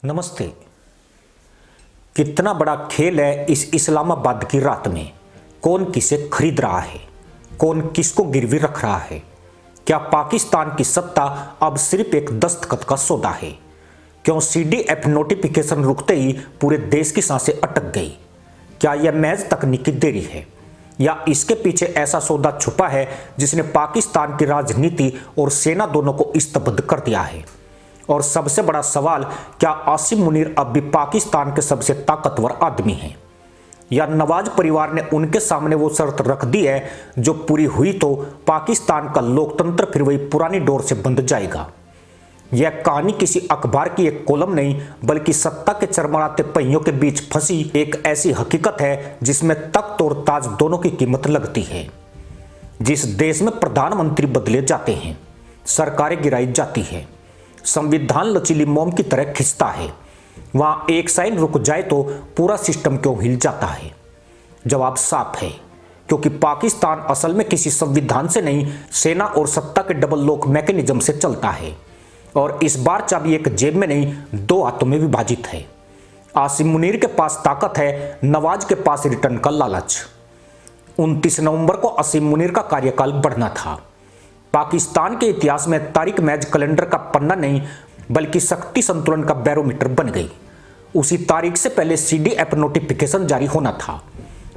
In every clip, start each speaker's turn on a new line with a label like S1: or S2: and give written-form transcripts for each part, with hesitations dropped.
S1: नमस्ते। कितना बड़ा खेल है इस इस्लामाबाद की रात में। कौन किसे खरीद रहा है, कौन किसको गिरवी रख रहा है। क्या पाकिस्तान की सत्ता अब सिर्फ एक दस्तखत का सौदा है? क्यों CDF नोटिफिकेशन रुकते ही पूरे देश की सांसें अटक गई? क्या यह महज तकनीकी देरी है या इसके पीछे ऐसा सौदा छुपा है जिसने पाकिस्तान की राजनीति और सेना दोनों को स्तब्ध कर दिया है? और सबसे बड़ा सवाल, क्या आसिम मुनीर अब भी पाकिस्तान के सबसे ताकतवर आदमी हैं या नवाज परिवार ने उनके सामने वो शर्त रख दी है जो पूरी हुई तो पाकिस्तान का लोकतंत्र फिर वही पुरानी डोर से बंध जाएगा। यह कहानी किसी अखबार की एक कॉलम नहीं बल्कि सत्ता के चरमराते पहियों के बीच फंसी एक ऐसी हकीकत है जिसमें तख्त और ताज दोनों की कीमत लगती है। जिस देश में प्रधानमंत्री बदले जाते हैं, सरकारें गिराई जाती है, संविधान लचीली मोम की तरह खिंचता है, वहां एक साइन रुक जाए तो पूरा सिस्टम क्यों हिल जाता है? जवाब साफ है, क्योंकि पाकिस्तान असल में किसी संविधान से नहीं, सेना और सत्ता के डबल लॉक मैकेनिज्म से चलता है। और इस बार चाबी एक जेब में नहीं, दो हाथों में विभाजित है। आसिम मुनीर के पास ताकत है, नवाज के पास रिटर्न का लालच। 29 नवंबर को आसिम मुनीर का कार्यकाल बढ़ना था। पाकिस्तान के इतिहास में तारीख मैच कैलेंडर का पन्ना नहीं बल्कि शक्ति संतुलन का बैरोमीटर बन गई। उसी तारीख से पहले CDF नोटिफिकेशन जारी होना था,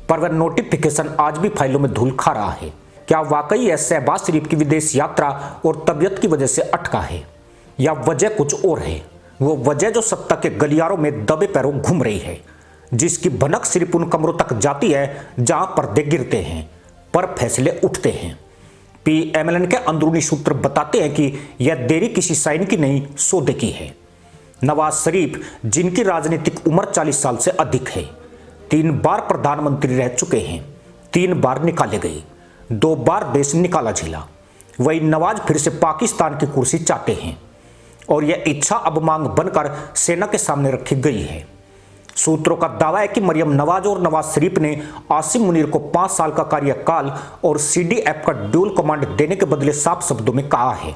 S1: पर वह नोटिफिकेशन आज भी फाइलों में धूल खा रहा है। क्या वाकई यह शहबाज शरीफ की विदेश यात्रा और तबियत की वजह से अटका है या वजह कुछ और है? वो वजह जो सत्ता के गलियारों में दबे पैरों घूम रही है, जिसकी भनक सिर्फ उन कमरों तक जाती है जहां पर्दे गिरते हैं पर फैसले उठते हैं। PMLN के अंदरूनी सूत्र बताते हैं कि यह देरी किसी साइन की नहीं, सौदे की है। नवाज शरीफ, जिनकी राजनीतिक उम्र 40 साल से अधिक है, 3 बार प्रधानमंत्री रह चुके हैं, 3 बार निकाले गए, 2 बार देश निकाला झेला, वही नवाज फिर से पाकिस्तान की कुर्सी चाहते हैं और यह इच्छा अब मांग बनकर सेना के सामने रखी गई है। सूत्रों का दावा है कि मरियम नवाज और नवाज शरीफ ने आसिम मुनीर को 5 साल का कार्यकाल और CDF का ड्यूल कमांड देने के बदले साफ शब्दों में कहा है,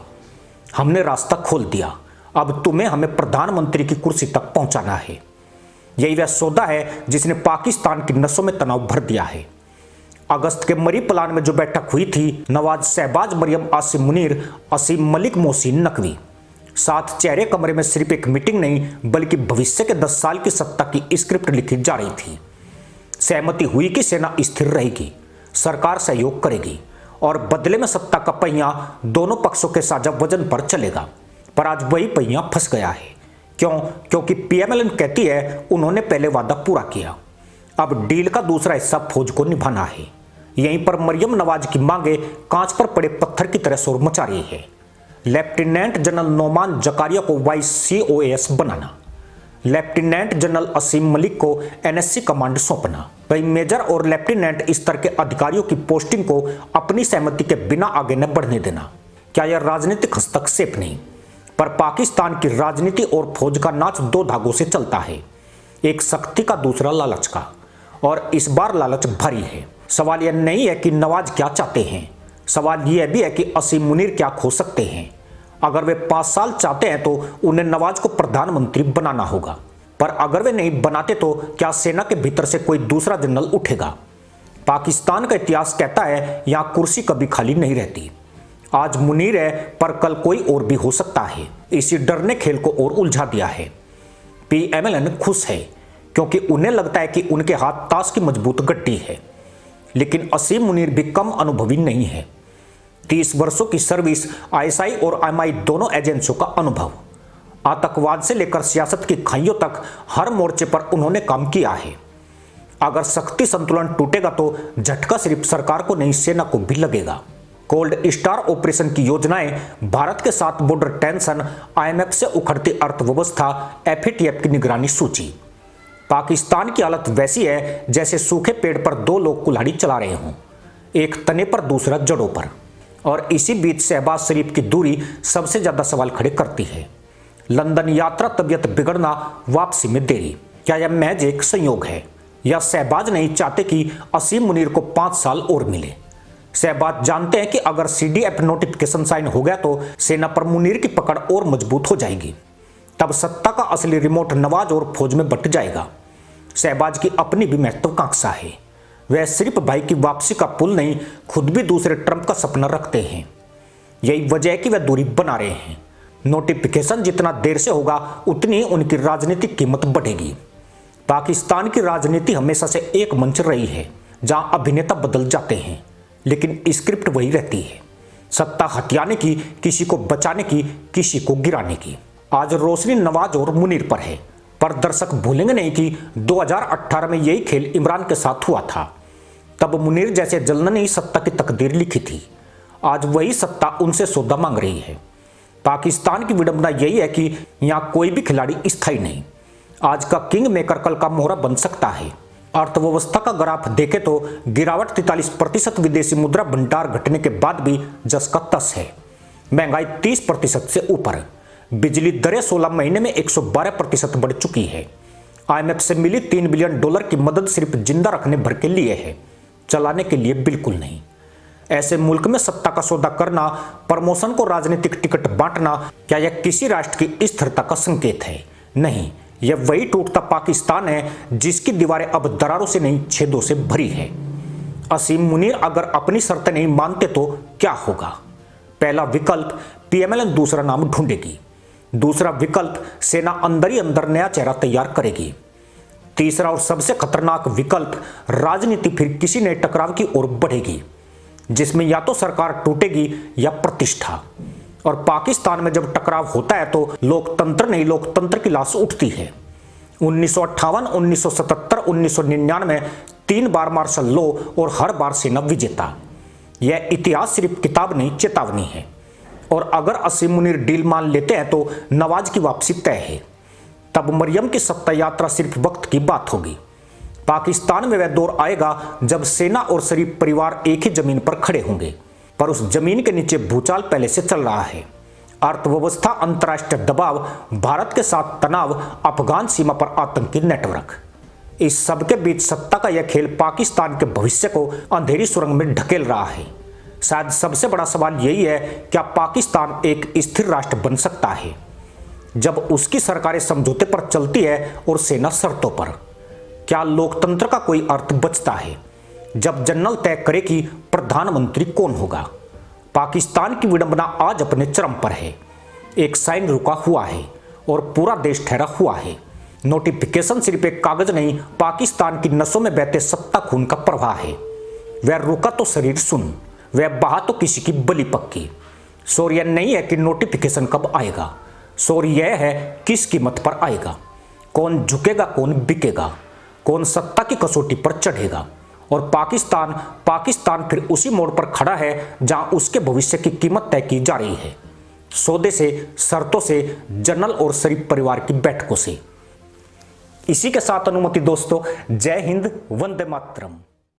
S1: हमने रास्ता खोल दिया, अब तुम्हें हमें प्रधानमंत्री की कुर्सी तक पहुंचाना है। यही वह सौदा है जिसने पाकिस्तान की नसों में तनाव भर दिया है। अगस्त के मरी प्लान में जो बैठक हुई थी, नवाज, शहबाज, मरियम, आसिम मुनीर, असीम मलिक, मोहसिन नकवी, 7 चेहरे कमरे में सिर्फ एक मीटिंग नहीं बल्कि भविष्य के 10 साल की सत्ता की स्क्रिप्ट लिखी जा रही थी। सहमति हुई कि सेना स्थिर रहेगी, सरकार सहयोग करेगी और बदले में सत्ता का पहिया दोनों पक्षों के साझा वजन पर चलेगा। पर आज वही पहिया फंस गया है। क्यों? क्योंकि PMLN कहती है उन्होंने पहले वादा पूरा किया, अब डील का दूसरा हिस्सा फौज को निभाना है। यहीं पर मरियम नवाज की मांगे कांच पर पड़े पत्थर की तरह शोर मचा रही है। लेफ्टिनेंट जनरल नोमान जकारिया को वाइस COAS बनाना, लेफ्टिनेंट जनरल असीम मलिक को NSC कमांड सौंपना, वही मेजर और लेफ्टिनेंट स्तर के अधिकारियों की पोस्टिंग को अपनी सहमति के बिना आगे न बढ़ने देना। क्या यह राजनीतिक हस्तक्षेप नहीं, पर पाकिस्तान की राजनीति और फौज का नाच 2 धागों से चलता है, एक शक्ति का, दूसरा लालच का। और इस बार लालच भारी है। सवाल यह नहीं है कि नवाज क्या चाहते हैं, सवाल यह भी है कि आसिम मुनीर क्या खो सकते हैं। अगर वे 5 साल चाहते हैं तो उन्हें नवाज को प्रधानमंत्री बनाना होगा, पर अगर वे नहीं बनाते तो क्या सेना के भीतर से कोई दूसरा जनरल उठेगा? पाकिस्तान का इतिहास कहता है यहां कुर्सी कभी खाली नहीं रहती। आज मुनीर है पर कल कोई और भी हो सकता है। इसी डर ने खेल को और उलझा दिया है। PMLN खुश है क्योंकि उन्हें लगता है कि उनके हाथ ताश की मजबूत गट्टी है, लेकिन आसिम मुनीर भी कम अनुभवी नहीं है। 30 वर्षों की सर्विस, ISI और MI दोनों एजेंसियों का अनुभव, आतंकवाद से लेकर सियासत की खाइयों तक हर मोर्चे पर उन्होंने काम किया है। अगर शक्ति संतुलन टूटेगा तो झटका सिर्फ सरकार को नहीं, सेना को भी लगेगा। कोल्ड स्टार ऑपरेशन की योजनाएं, भारत के साथ बॉर्डर टेंशन, IMF से उखड़ती अर्थव्यवस्था, FATF की निगरानी सूची। पाकिस्तान की हालत वैसी है जैसे सूखे पेड़ पर 2 लोग कुल्हाड़ी चला रहे हों, एक तने पर दूसरा जड़ों पर। और इसी बीच शहबाज शरीफ की दूरी सबसे ज्यादा सवाल खड़े करती है। लंदन यात्रा, तबियत बिगड़ना, वापसी में देरी, क्या यह महज एक संयोग है या शहबाज नहीं चाहते कि आसिम मुनीर को 5 साल और मिले? शहबाज जानते हैं कि अगर CDF नोटिफिकेशन साइन हो गया तो सेना पर मुनीर की पकड़ और मजबूत हो जाएगी। तब सत्ता का असली रिमोट नवाज और फौज में बंट जाएगा। शहबाज की अपनी भी महत्वाकांक्षा है। वह सिर्फ भाई की वापसी का पुल नहीं, खुद भी दूसरे ट्रंप का सपना रखते हैं। यही वजह है कि वह दूरी बना रहे हैं। नोटिफिकेशन जितना देर से होगा उतनी ही उनकी राजनीतिक कीमत बढ़ेगी। पाकिस्तान की राजनीति हमेशा से एक मंच रही है जहां अभिनेता बदल जाते हैं लेकिन स्क्रिप्ट वही रहती है। सत्ता हथियाने की, किसी को बचाने की, किसी को गिराने की। आज रोशनी नवाज और मुनीर पर है, पर दर्शक भूलेंगे नहीं कि 2018 में यही खेल इमरान के साथ हुआ था। तब मुनीर जैसे जल्लन ने ही सत्ता की तकदीर लिखी थी। आज वही सत्ता उनसे सौदा मांग रही है। पाकिस्तान की विडंबना यही है कि यहाँ कोई भी खिलाड़ी स्थायी नहीं। आज का किंग मेकर कल का मोहरा बन सकता है। अर्थव्यवस्था का ग्राफ देखे तो गिरावट 43% विदेशी मुद्रा भंडार घटने के बाद भी जस का तस है। महंगाई 30% से ऊपर। बिजली दरें 16 महीने में 112% बढ़ चुकी है। IMF से मिली $3 बिलियन की मदद सिर्फ जिंदा रखने भर के लिए है, चलाने के लिए बिल्कुल नहीं। ऐसे मुल्क में सत्ता का सौदा करना, प्रमोशन को राजनीतिक टिकट बांटना, क्या यह किसी राष्ट्र की स्थिरता का संकेत है? नहीं, यह वही टूटता पाकिस्तान है जिसकी दीवारें अब दरारों से नहीं छेदों से भरी है। असीम मुनीर अगर अपनी शर्तें नहीं मानते तो क्या होगा? पहला विकल्प, PMLN दूसरा नाम ढूंढेगी। दूसरा विकल्प, सेना अंदर ही अंदर नया चेहरा तैयार करेगी। तीसरा और सबसे खतरनाक विकल्प, राजनीति फिर किसी नए टकराव की ओर बढ़ेगी जिसमें या तो सरकार टूटेगी या प्रतिष्ठा। और पाकिस्तान में जब टकराव होता है तो लोकतंत्र नहीं, लोकतंत्र की लाश उठती है। 1958, 1977, 1999 3 बार मार्शल लॉ और हर बार सेना विजेता। यह इतिहास सिर्फ किताब नहीं, चेतावनी है। और अगर असीम मुनीर डील मान लेते हैं तो नवाज की वापसी तय है। तब मरियम की सत्ता यात्रा सिर्फ वक्त की बात होगी। पाकिस्तान में वह दौर आएगा जब सेना और शरीफ परिवार एक ही जमीन पर खड़े होंगे, पर उस जमीन के नीचे भूचाल पहले से चल रहा है। अर्थव्यवस्था, अंतर्राष्ट्रीय दबाव, भारत के साथ तनाव, अफगान सीमा पर आतंकी नेटवर्क। इस सबके बीच सत्ता का यह खेल पाकिस्तान के भविष्य को अंधेरी सुरंग में ढकेल रहा है। शायद सबसे बड़ा सवाल यही है, क्या पाकिस्तान एक स्थिर राष्ट्र बन सकता है जब उसकी सरकारें समझौते पर चलती है और सेना शर्तों पर? क्या लोकतंत्र का कोई अर्थ बचता है जब जनरल तय करे कि प्रधानमंत्री कौन होगा? पाकिस्तान की विडंबना आज अपने चरम पर है। एक साइन रुका हुआ है और पूरा देश ठहरा हुआ है। नोटिफिकेशन सिर्फ एक कागज नहीं, पाकिस्तान की नसों में बहते सत्ता खून का प्रवाह है। वह रुका तो शरीर सुन, वह बहा तो किसी की बलि पक्की। शोर यह नहीं है कि नोटिफिकेशन कब आएगा, शोर यह है किस कीमत पर आएगा। कौन झुकेगा, कौन बिकेगा, कौन सत्ता की कसौटी पर चढ़ेगा। और पाकिस्तान फिर उसी मोड़ पर खड़ा है जहां उसके भविष्य की कीमत तय की जा रही है, सौदे से, शर्तों से, जनरल और शरीफ परिवार की बैठकों से। इसी के साथ अनुमति दोस्तों, जय हिंद, वंदे मातरम।